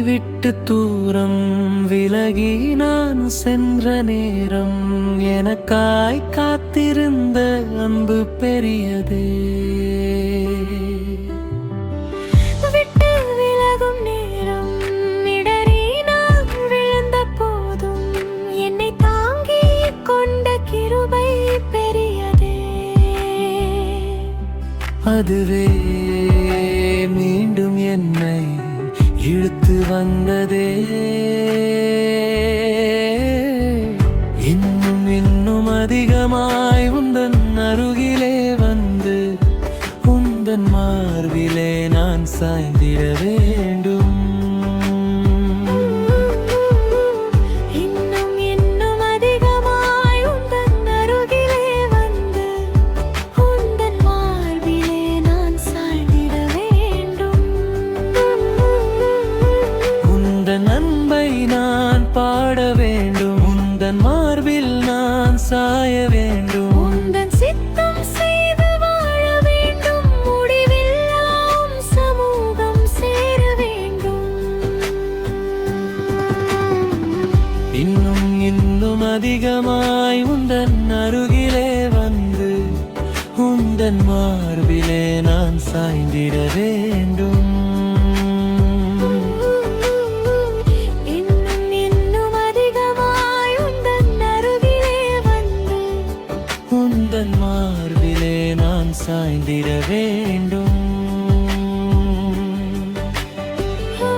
விட்டு தூரம் விலகி நான் சென்ற நேரம் எனக்காய் காத்திருந்த அன்பு பெரியதே. விட்டு விலகும் நேரம் இடறி நான் விழுந்த போதும் என்னை தாங்கிக் கொண்ட கிருபை பெரியதே. அதுவே மீண்டும் என்னை இழுத்து வந்ததே. இன்னும் இன்னும் அதிகமாய் உந்தன் அருகிலே வந்து உந்தன் மார்பிலே நான் சாய்ந்திட வேண்டும். இன்னும் இன்னும் அதிகமாய் உந்தன் அருகிலே வந்து உந்தன் மார்பிலே நான் சாய்ந்திட வேண்டும். உந்தன் அன்பை நான் பாட வேண்டும். உந்தன் மார்பில் நான் சாய வேண்டும். உந்தன் சித்தம் செய்து வாழ வேண்டும். முடிவெல்லாம் சமூகம் சேர வேண்டும். இன்னும் இன்னும் அதிகமாய் உந்தன் அருகிலே வந்து உந்தன் மார்பிலே நான் சாய்ந்திட வேண்டும். இன்னும் இன்னும் அதிகமாய் உந்தன் அருகிலே வந்து உந்தன் மார்பிலே நான் சாய்ந்திட வேண்டும். ஓ